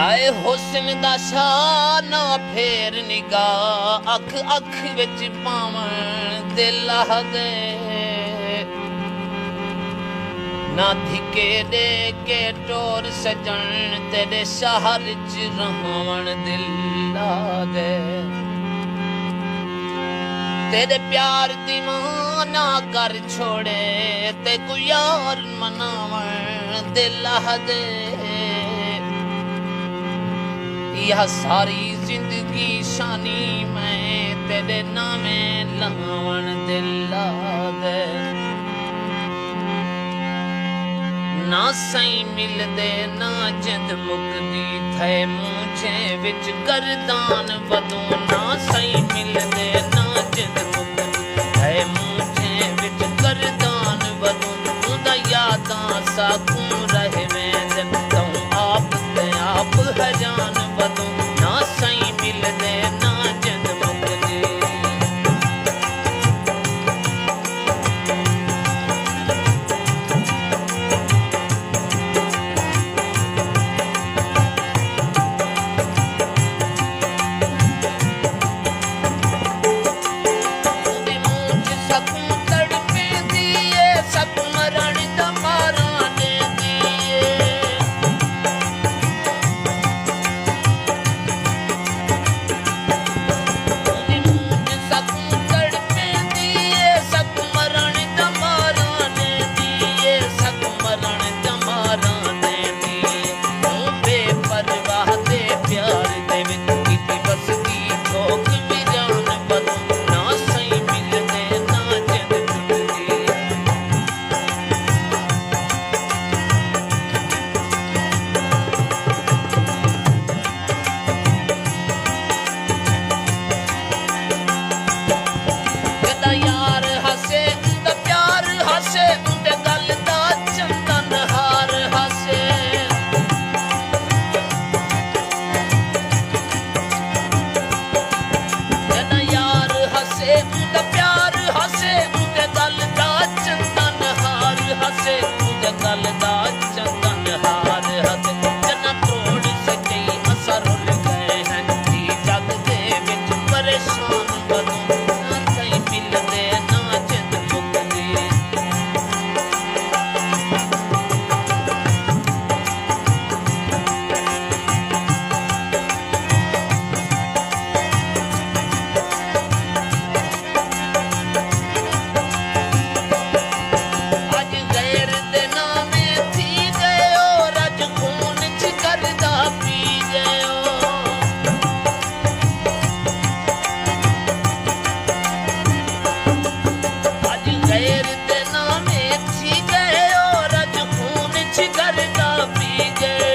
आए हुस्न दा शाना फेर निगाह अख अख विच पावन दिल दे ना धिके दे के टोर सजन तेरे शहर च रहवन दिल दे तेरे प्यार दीवाना कर छोड़े ते को यार मनावन दिल दे यह सारी जिंदगी शानी मैं तेरे नामे लावन दिल दे ना सही मिलदे ना जिंद मुकदी थे मुझे विच गर्दान वदू ना सही मिलदे ना जिंद मुकदी थे मुझे विच गर्दान वदू तुदा यादां साकू रहे में दिन तू आप ते आप हजान वदू ना सही मिलदे ना जिंद मुकदी पी गए